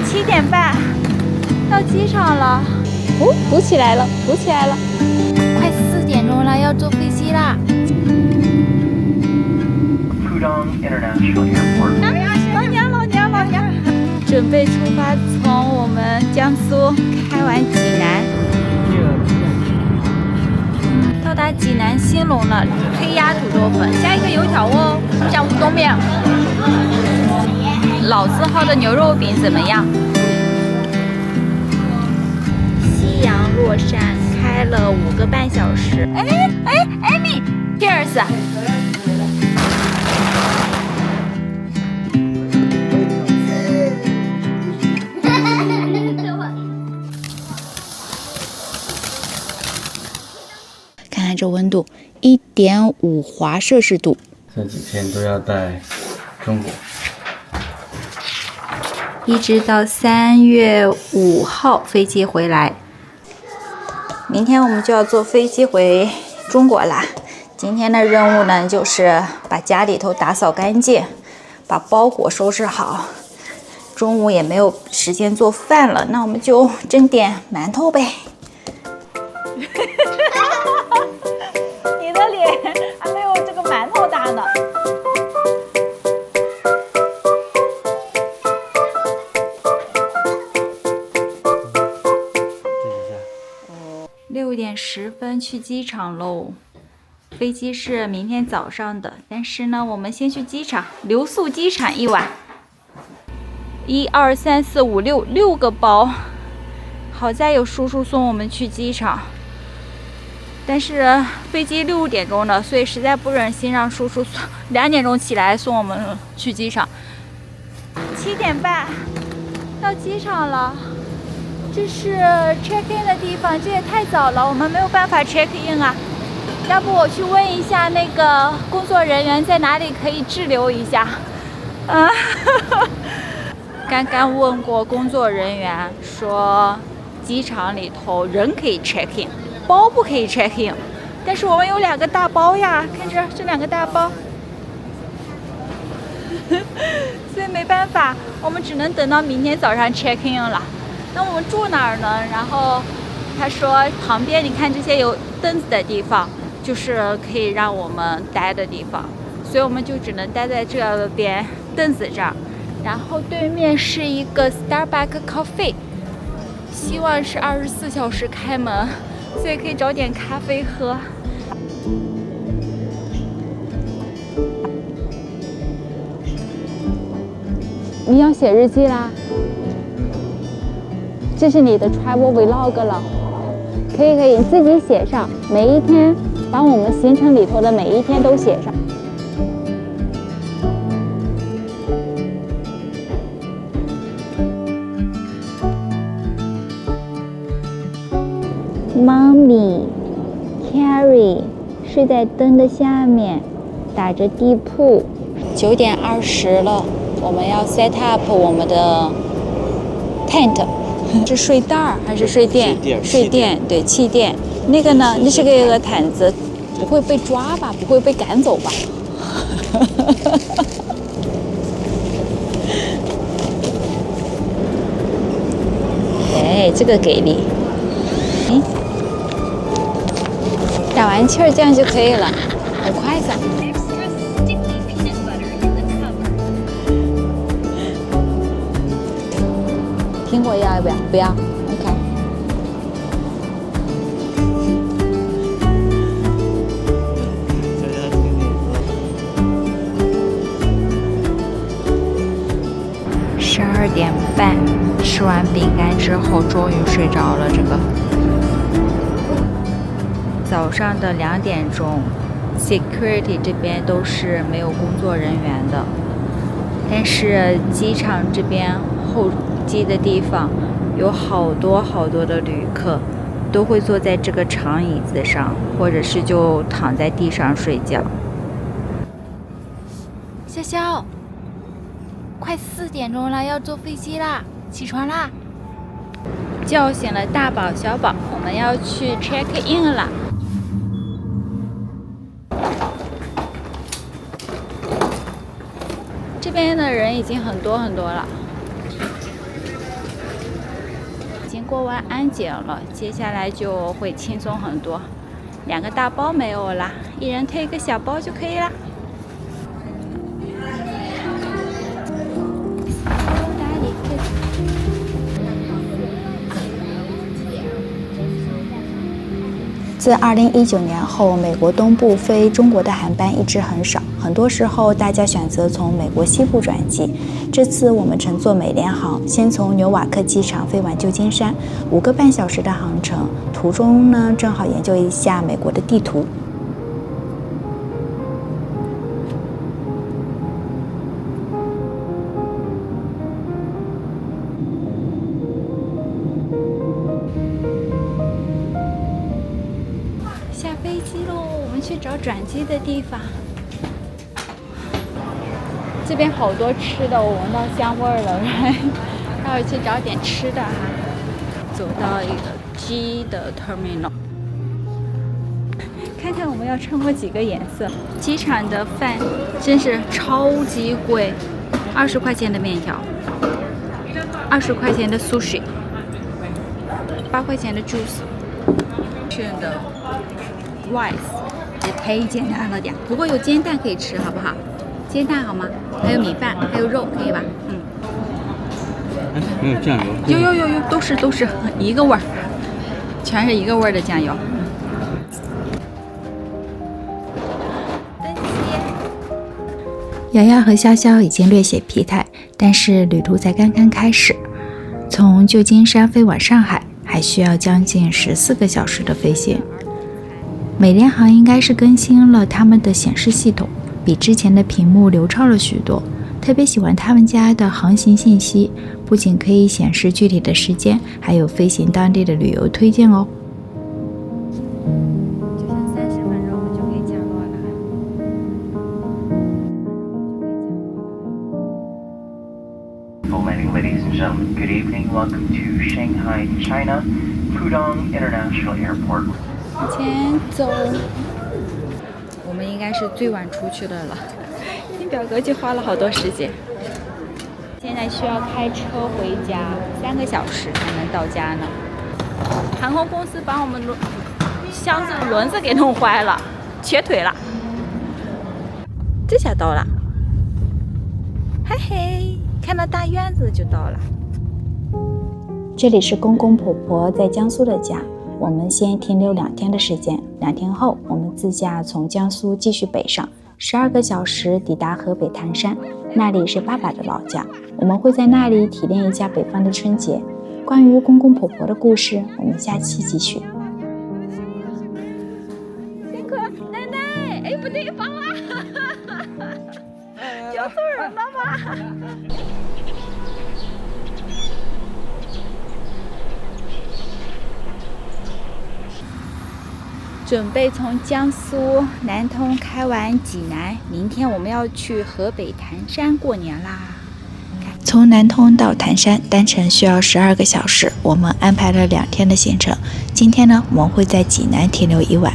7点半到机场了。哦，堵起来了，堵起来了！快4点钟了，要坐飞机啦。老娘！准备出发，从我们江苏开往济南，到达济南兴隆了。黑鸭土豆粉加一个油条哦，加乌冬面。老字号的牛肉饼怎么样？夕阳落山，开了5个半小时。艾米 ，Cheers！看看这温度，1.5华摄氏度。这几天都要在中国，一直到3月5号飞机回来。明天我们就要坐飞机回中国啦。今天的任务呢，就是把家里头打扫干净，把包裹收拾好。中午也没有时间做饭了，那我们就蒸点馒头呗。你的脸还没有这个馒头大呢。6点10分去机场喽，飞机是明天早上的，但是呢，我们先去机场留宿机场1晚。1、2、3、4、5、6个包，好在有叔叔送我们去机场，但是飞机6点钟的，所以实在不忍心让叔叔2点钟起来送我们去机场。7点半到机场了。这是 check in 的地方，这也太早了，我们没有办法 check in 啊。要不我去问一下那个工作人员在哪里可以滞留一下。刚刚问过工作人员，说机场里头人可以 check in， 包不可以 check in。但是我们有2个大包呀，看着这2个大包，所以没办法，我们只能等到明天早上 check in 了。那我们住哪儿呢？然后他说旁边你看这些有凳子的地方，就是可以让我们待的地方，所以我们就只能待在这边凳子这儿。然后对面是一个 Starbucks Coffee， 希望是24小时开门，所以可以找点咖啡喝。你要写日记啦？这是你的 travel vlog 了，可以，你自己写上，每一天把我们行程里头的每一天都写上。妈咪 Carrie 睡在灯的下面，打着地铺。9点20了，我们要 set up 我们的 tent。是睡袋儿还是睡垫？睡垫，对，气垫。那个呢？那是个毯子，不会被抓吧？不会被赶走吧？哎，这个给力。打完气儿这样就可以了，很快噻。苹果要不要？不要。OK。12点半，吃完饼干之后，终于睡着了。这个早上的2点钟 ，security 这边都是没有工作人员的，但是机场这边候机的地方有好多的旅客，都会坐在这个长椅子上，或者是就躺在地上睡觉。潇潇，快4点钟了，要坐飞机啦，起床啦！叫醒了大宝、小宝，我们要去 check in 了。这边的人已经很多了。过完安检了，接下来就会轻松很多。2个大包没有啦，一人推一个小包就可以啦。自2019年后，美国东部飞中国的航班一直很少，很多时候大家选择从美国西部转机。这次我们乘坐美联航，先从纽瓦克机场飞往旧金山，5个半小时的航程。途中呢，正好研究一下美国的地图。下飞机喽，我们去找转机的地方。这边好多吃的，我闻到香味儿了，待会儿去找点吃的哈。走到一个 G 的 terminal， 看看我们要穿过几个颜色。机场的饭真是超级贵，20块钱的面条，20块钱的 sushi，8块钱的 juice， 选的 rice 也忒简单了点，不过有煎蛋可以吃，好不好？煎蛋好吗？还有米饭，还有肉，可以吧？没有酱油。有，都是一个味儿，全是一个味儿的酱油。登机。瑶瑶和潇潇已经略显疲态，但是旅途才刚刚开始。从旧金山飞往上海，还需要将近14个小时的飞行。美联航应该是更新了他们的显示系统，比之前的屏幕流畅了许多。特别喜欢他们家的航行信息，不仅可以显示具体的时间，还有飞行当地的旅游推荐哦。就剩30分钟，我们就可以降落了。Ladies and gentlemen, good evening. Welcome to Shanghai, China, Pudong International Airport. 往前走，我们应该是最晚出去的了。听表哥就花了好多时间，现在需要开车回家，3个小时才能到家呢。航空公司把我们箱子轮子给弄坏了，瘸腿了。这下到了，嘿嘿，看到大院子就到了。这里是公公婆婆在江苏的家，我们先停留2天的时间，2天后我们自驾从江苏继续北上，12个小时抵达河北唐山，那里是爸爸的老家，我们会在那里体验一下北方的春节。关于公公婆婆的故事，我们下期继续。辛苦了，奶奶！哎，不对，爸爸，叫错人了吧？准备从江苏南通开往济南，明天我们要去河北唐山过年啦。从南通到唐山单程需要12个小时，我们安排了2天的行程。今天呢，我们会在济南停留1晚。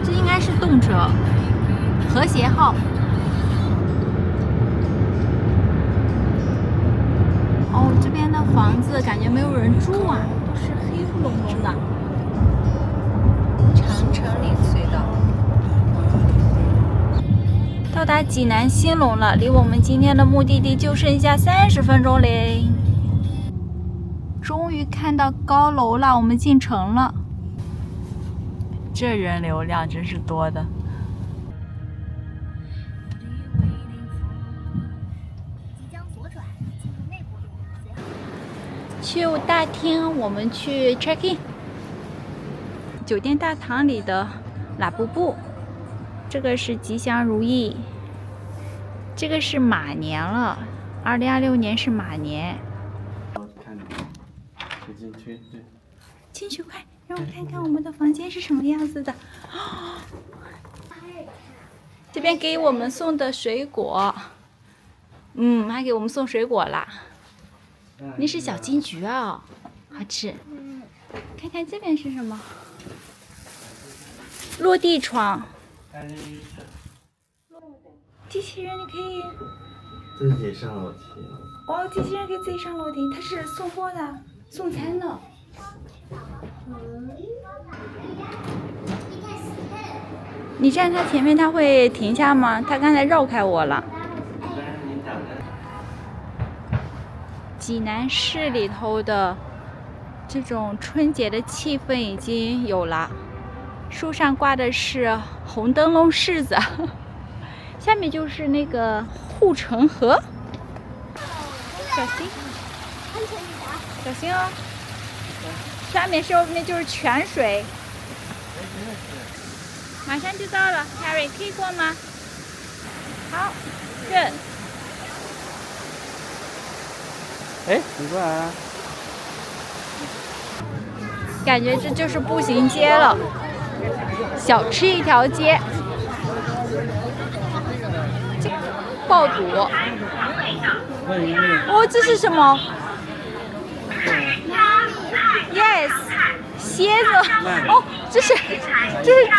这应该是动车，和谐号。哦，这边的房子感觉没有人住啊，都是黑不隆咚的。长城岭隧道。到达济南兴隆了，离我们今天的目的地就剩下30分钟嘞。终于看到高楼了，我们进城了。这人流量真是多的。去大厅，我们去 check in。酒店大堂里的拉布布，这个是吉祥如意，这个是马年了，2026年是马年。进去，对。进去快，让我看看我们的房间是什么样子的。这边给我们送的水果，还给我们送水果啦。那是小金桔啊，好吃。看看这边是什么？落地窗。机器人，你可以。自己上楼梯。哦，机器人可以自己上楼梯，它是送货的，送餐的。你站它前面，它会停下吗？它刚才绕开我了。济南市里头的这种春节的气氛已经有了，树上挂的是红灯笼柿子，下面就是那个护城河，小心，小心哦！下面是那就是泉水，马上就到了 ，Harry 可以过吗？好 ，Good。哎，你过来啊！感觉这就是步行街了，小吃一条街。爆肚。哦，这是什么 ？Yes， 蝎子。哦，这是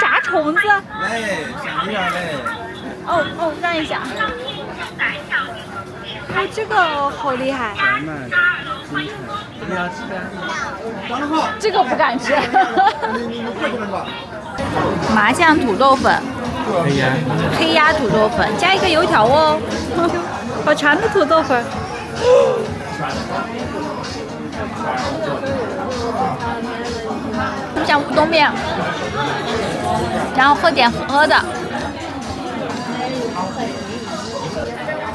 炸虫子。嘞，想一下嘞。哦，让一下。哦，这个好厉害。这个不敢吃。麻酱土豆粉，黑鸭土豆粉，加一个油条哦。好长的土豆粉。就像乌冬面，然后喝点喝的。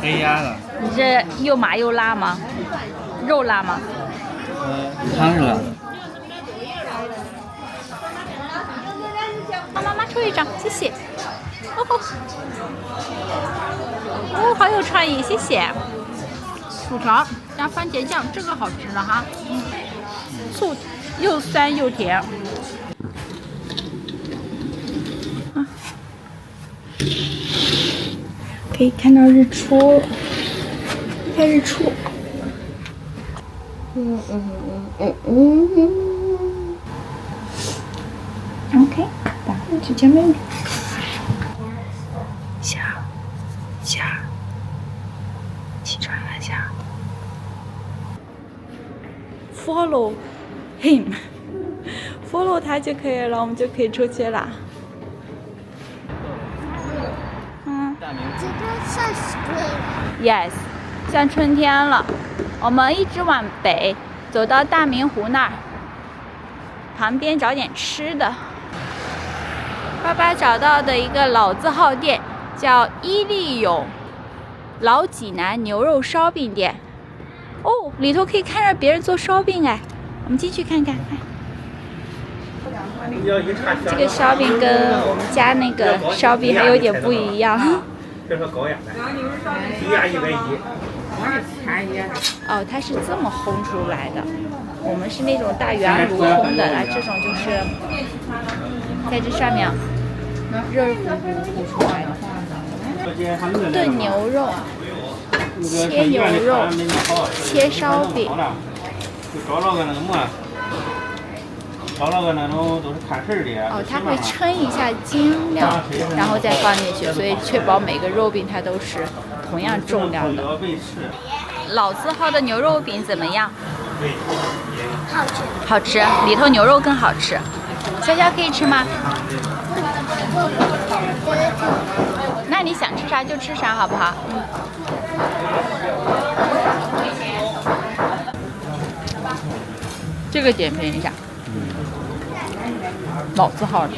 黑鸭的。你这又麻又辣吗？肉辣吗？汤是辣的。帮妈妈抽一张，谢谢。哦，好有创意，谢谢。薯条加番茄酱，这个好吃了哈。醋又酸又甜。可以看到日出，看日出。OK， 打去见妹妹。下，起床了下。Follow him，follow 他就可以了，我们就可以出去了。这个算 Yes， 像春天了。我们一直往北走到大明湖那儿，旁边找点吃的。爸爸找到的一个老字号店叫伊利永老济南牛肉烧饼店。哦，里头可以看着别人做烧饼哎，我们进去看看。这个烧饼跟我们家那个烧饼还有点不一样。这是高压的，低压110。哦，它是这么烘出来的，我们是那种大圆炉烘的，然后这种就是在这上面热乎乎出来的。炖牛肉，切牛肉，切烧饼。找那个那种都是看事儿的。哦，它会称一下斤量，然后再放进去，所以确保每个肉饼它都是同样重量的。老字号的牛肉饼怎么样？好吃。好吃，里头牛肉更好吃。潇潇可以吃吗？那你想吃啥就吃啥，好不好？这个点评一下。老字号的，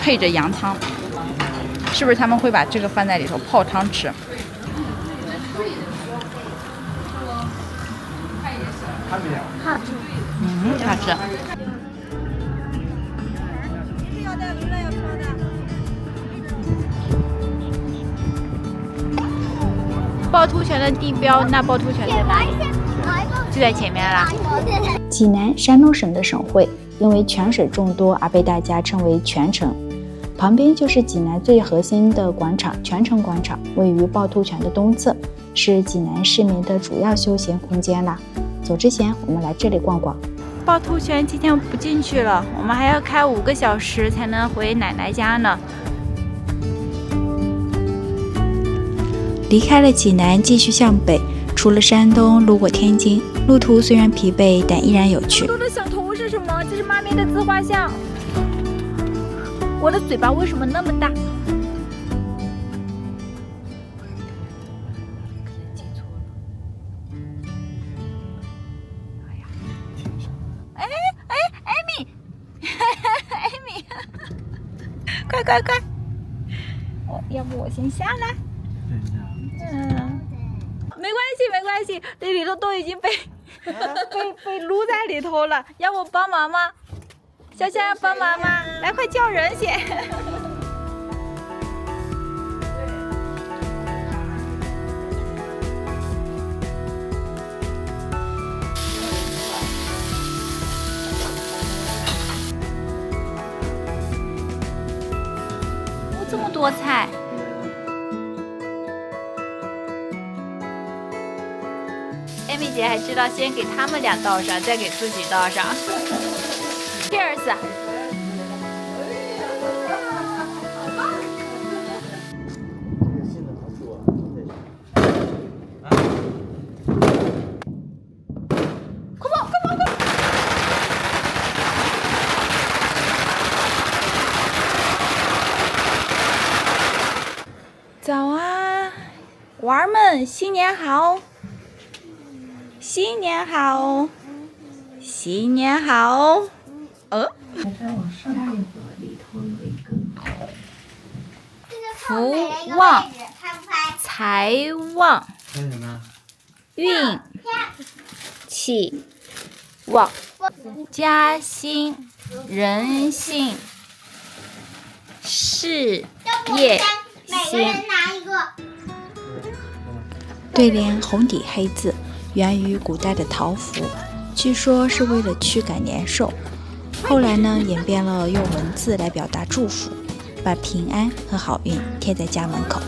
配着羊汤，是不是他们会把这个放在里头泡汤吃？好吃。好吃。趵突泉的地标，那趵突泉在哪里？就在前面啦。济南，山东省的省会，因为泉水众多而被大家称为泉城。旁边就是济南最核心的广场——泉城广场，位于趵突泉的东侧，是济南市民的主要休闲空间啦。走之前，我们来这里逛逛。趵突泉今天不进去了，我们还要开5个小时才能回奶奶家呢。离开了济南，继续向北，出了山东，路过天津。路途虽然疲惫，但依然有趣。多的小头是什么？这是妈咪的自画像。我的嘴巴为什么那么大？艾米，艾米，快！要不我先下来？没关系，这里头都已经被撸在里头了。要我帮忙吗？小小要帮忙吗？来，快叫人先。这么多菜。艾米姐还知道先给他们俩倒上，再给自己倒上。Cheers！ 早啊，娃儿们，新年好！新年好！新年好！福旺，财旺，运气旺，家兴，人兴，事业兴。对联红底黑字，源于古代的桃符，据说是为了驱赶年兽。后来呢，演变了用文字来表达祝福，把平安和好运贴在家门口。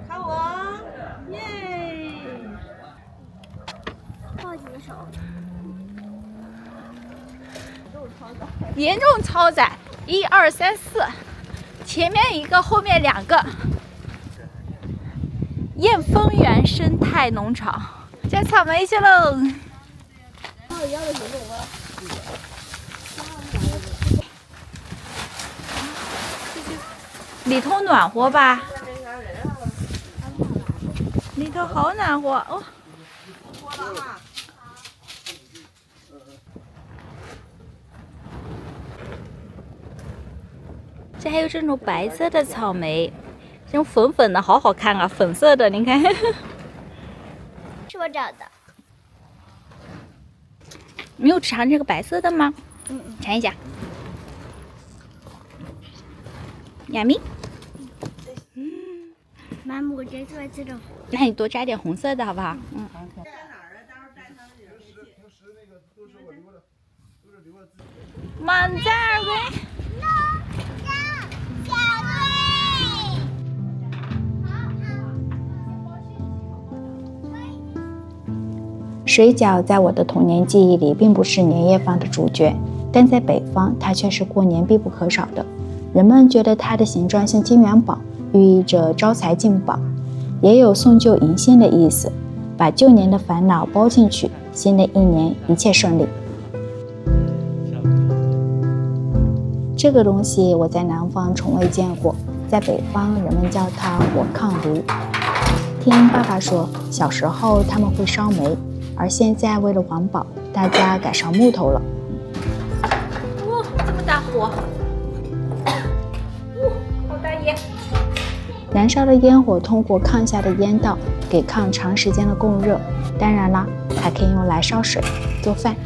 看我，耶！抱几个手。严重超载，1、2、3、4，前面一个，后面2个。燕丰园生态农场，摘草莓去喽！里头暖和吧？里头好暖和哦。这还有这种白色的草莓，这种粉粉的好好看啊，粉色的，你看。是我找的。你有尝这个白色的吗？尝一下。亚咪。妈妈，我摘出来这种。那你多摘点红色的好不好？满载而归。水饺在我的童年记忆里并不是年夜饭的主角，但在北方它却是过年必不可少的。人们觉得它的形状像金元宝，寓意着招财进宝，也有送旧迎新的意思，把旧年的烦恼包进去，新的一年一切顺利。这个东西我在南方从未见过，在北方人们叫它火炕炉。听爸爸说，小时候他们会烧煤，而现在为了环保，大家改烧木头了。哇，这么大火！哇，好大烟！燃烧的烟火通过炕下的烟道，给炕长时间的供热。当然啦，还可以用来烧水、做饭。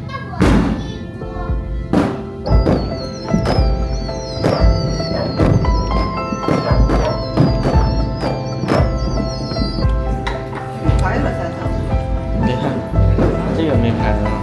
你看，这个没拍啊。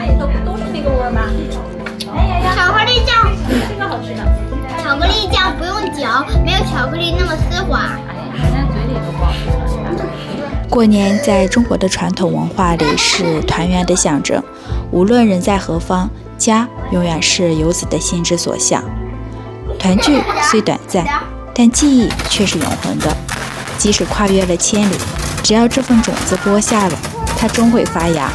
哪里都是那个味儿吗？哎呀，巧克力酱，这个好吃的。巧克力酱不用嚼，没有巧克力那么丝滑。哎呀，含在嘴里都不好吃了。过年在中国的传统文化里是团圆的象征，无论人在何方，家永远是游子的心之所向。团聚虽短暂，但记忆却是永恒的。即使跨越了千里，只要这份种子播下了，它终会发芽。